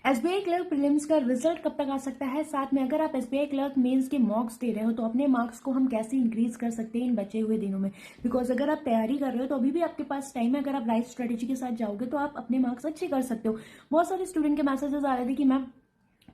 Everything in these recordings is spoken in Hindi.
एसबीआई क्लर्क प्रीलिम्स का रिजल्ट कब तक आ सकता है, साथ में अगर आप एसबीआई क्लर्क मेंस के मॉक्स दे रहे हो तो अपने मार्क्स को हम कैसे इंक्रीज कर सकते हैं इन बचे हुए दिनों में। बिकॉज अगर आप तैयारी कर रहे हो तो अभी भी आपके पास टाइम है, अगर आप राइट स्ट्रेटेजी के साथ जाओगे तो आप अपने मार्क्स अच्छे कर सकते हो। बहुत सारे स्टूडेंट के मैसेजेस आ रहे थे कि मैम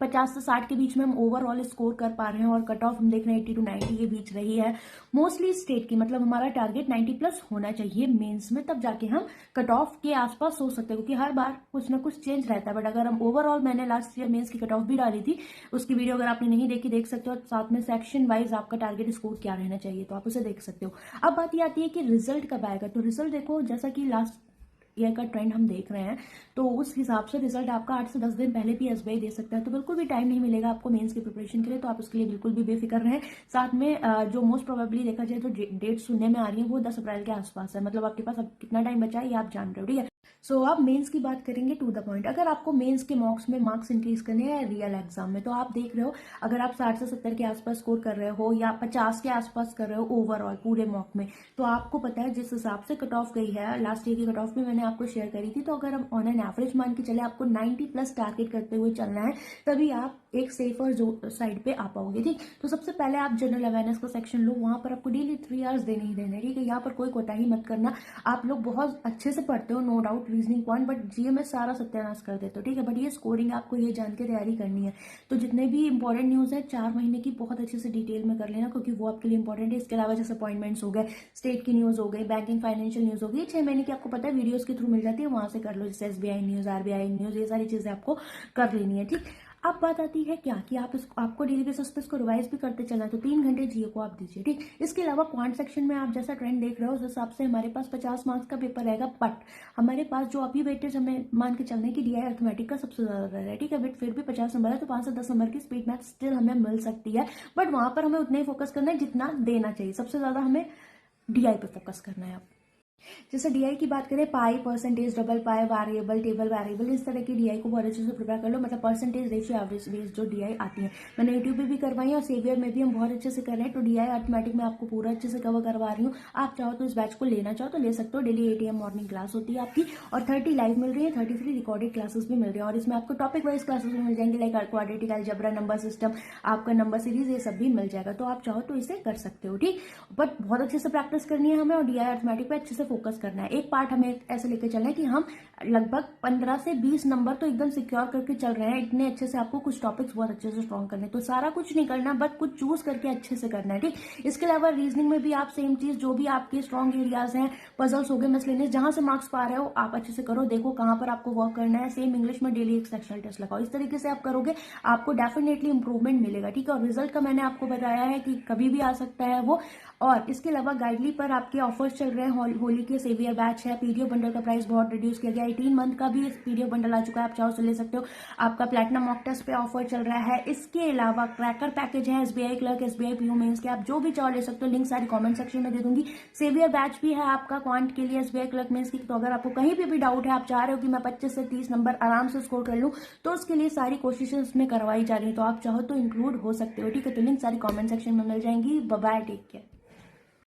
50 से 60 के बीच में हम ओवरऑल स्कोर कर पा रहे हैं और कट ऑफ हम देख रहे हैं 80 to 90 के बीच रही है मोस्टली स्टेट की। मतलब हमारा टारगेट 90 प्लस होना चाहिए मेंस में, तब जाके हम कट ऑफ के आसपास सोच सकते हैं, क्योंकि हर बार कुछ ना कुछ चेंज रहता है। बट अगर हम ओवरऑल, मैंने लास्ट ईयर मेंस की कट ऑफ भी डाली थी, उसकी वीडियो अगर आपने नहीं देखी देख सकते हो, साथ में सेक्शन वाइज आपका टारगेट स्कोर क्या रहना चाहिए तो आप उसे देख सकते हो। अब बात ये आती है कि रिजल्ट कब आएगा। तो रिजल्ट देखो, जैसा कि लास्ट ईयर का ट्रेंड हम देख रहे हैं तो उस हिसाब से रिजल्ट आपका 8 से 10 दिन पहले भी एसबीआई दे सकता है। तो बिल्कुल भी टाइम नहीं मिलेगा आपको मेंस की प्रिपरेशन के लिए, तो आप उसके लिए बिल्कुल भी बेफिक्र रहें। साथ में जो मोस्ट प्रोबेबली देखा जाए तो डेट सुनने में आ रही है वो 10 अप्रैल के आसपास है। मतलब आपके पास अब कितना टाइम बचा है ये आप जान रहे हो, ठीक है। सो अब मेंस की बात करेंगे टू द पॉइंट। अगर आपको मेंस के मॉक्स में मार्क्स इंक्रीज करने हैं रियल एग्जाम में, तो आप देख रहे हो अगर आप 60 से 70 के आसपास स्कोर कर रहे हो या 50 के आसपास कर रहे हो ओवरऑल पूरे मॉक में, तो आपको पता है जिस हिसाब से कट ऑफ गई है, लास्ट ईयर की कट ऑफ भी मैंने आपको शेयर करी थी, तो अगर हम ऑन एन एवरेज मान के चले आपको 90 प्लस टारगेट करते हुए चलना है, तभी आप एक सेफर जो साइड पे आ पाओगे, ठीक। तो सबसे पहले आप जनरल अवेयरनेस का सेक्शन लो, वहां पर आपको डेली 3 आवर्स देने ही देने, ठीक है। यहाँ पर कोई कोताही मत करना। आप लोग बहुत अच्छे से पढ़ते हो, no doubt, reasoning point, but GA में सारा सत्यानाश कर देते हो, ठीक है। बट ये स्कोरिंग आपको ये जान के तैयारी करनी है। तो जितने भी इंपॉर्टेंट न्यूज है 4 महीने की बहुत अच्छे से डिटेल में कर लेना, क्योंकि वो आपके लिए इंपॉर्टेंट है। इसके अलावा जैसे अपॉइंटमेंट्स हो गए, स्टेट की न्यूज हो गई, बैंकिंग फाइनेंशियल न्यूज हो गई, 6 महीने की आपको पता है वीडियोज के थ्रू मिल जाती है, वहां से कर लो। जैसे एसबीआई न्यूज, आरबीआई न्यूज, ये सारी चीजें आपको कर लेनी है, ठीक। अब बात आती है क्या कि आपको डेली बेसिस पे इसको रिवाइज भी करते चलना है, तो 3 घंटे जीए को आप दीजिए, ठीक। इसके अलावा क्वांट सेक्शन में आप जैसा ट्रेंड देख रहे हो उस हिसाब से हमारे पास 50 मार्क्स का पेपर रहेगा, बट हमारे पास जो अभी वेटेज हमें मान के चलने की डीआई अर्थमेटिक का सबसे ज्यादा रह रहा है, ठीक है। बट फिर भी 50 नंबर है तो 5 से 10 नंबर की स्पीड मैथ स्टिल हमें मिल सकती है, बट वहां पर हमें उतना ही फोकस करना है जितना देना चाहिए। सबसे ज्यादा हमें डीआई पे फोकस करना है। जैसे डीआई की बात करें, पाई, परसेंटेज, डबल पाई, वेरिएबल, टेबल वेरिएबल, इस तरह की डीआई को बहुत अच्छे से प्रिपेयर कर लो। मतलब परसेंटेज, रेशियो, एवरेज बेस्ड जो डीआई आती है, मैंने यूट्यूब पे भी करवाई है और सेवियर में भी हम बहुत अच्छे से कर रहे हैं। तो डीआई अर्थमेटिक में आपको पूरा अच्छे से कवर करवा रही हूँ। आप चाहो तो इस बैच को लेना चाहो तो ले सकते हो। डेली 8 AM मॉर्निंग क्लास होती है आपकी, और 30 लाइव मिल रही है, 33 रिकॉर्डेड क्लासेस भी मिल रही है, और इसमें आपको टॉपिक वाइज क्लासेस भी मिल जाएंगे, like quadratic algebra, number system, आपका नंबर सीरीज, ये सब भी मिल जाएगा। तो आप चाहो तो इसे कर सकते हो, ठीक। बट बहुत अच्छे से प्रैक्टिस करनी है हमें, और डीआई अर्थमेटिक पे अच्छे से फोकस करना है। एक पार्ट हमें ऐसे लेके चलना है कि हम लगभग 15 से 20 नंबर तो एकदम सिक्योर करके चल रहे हैं, इतने अच्छे से आपको कुछ टॉपिक्स बहुत अच्छे से स्ट्रॉन्ग करने। तो सारा कुछ नहीं करना, बट कुछ चूज करके अच्छे से करना है, ठीक। इसके अलावा रीजनिंग में भी आप सेम चीज, जो भी आपके स्ट्रॉन्ग एरियाज हैं, पजल्स हो गए, मिसलेनियस, जहां से मार्क्स पा रहे हो आप अच्छे से करो, देखो कहां पर आपको वर्क करना है। सेम इंग्लिश में डेली एक सेक्शनल टेस्ट लगाओ। इस तरीके से आप करोगे आपको डेफिनेटली इंप्रूवमेंट मिलेगा, ठीक है। और रिजल्ट का मैंने आपको बताया है कि कभी भी आ सकता है वो। और इसके अलावा गाइडली पर आपके ऑफर्स चल रहे हैं, होली के सेवियर बैच है, पीडीएफ बंडल का प्राइस बहुत रिड्यूस किया गया, 18 मंथ का भी पीडीएफ बंडल आ चुका है, आप चाहो तो ले सकते हो। आपका प्लैटिनम मॉक टेस्ट पे ऑफर चल रहा है। इसके अलावा क्रैकर पैकेज है, SBI clerk, SBI PO mains के, आप जो भी चाहो ले सकते हो। लिंक सारी कमेंट सेक्शन में दे दूंगी। सेवियर बैच भी है आपका क्वांट के लिए, एसबीआई क्लर्क मेंस की। तो अगर आपको कहीं पे भी डाउट है, आप चाह रहे हो कि मैं 25 से 30 नंबर आराम से स्कोर कर लूँ, तो उसके लिए सारी कोशिशें उसमें करवाई जा रही है, तो आप चाहो तो इंक्लूड हो सकते हो, ठीक है। तो लिंक सारी कॉमेंट सेक्शन में मिल जाएंगी। Bye bye, take care.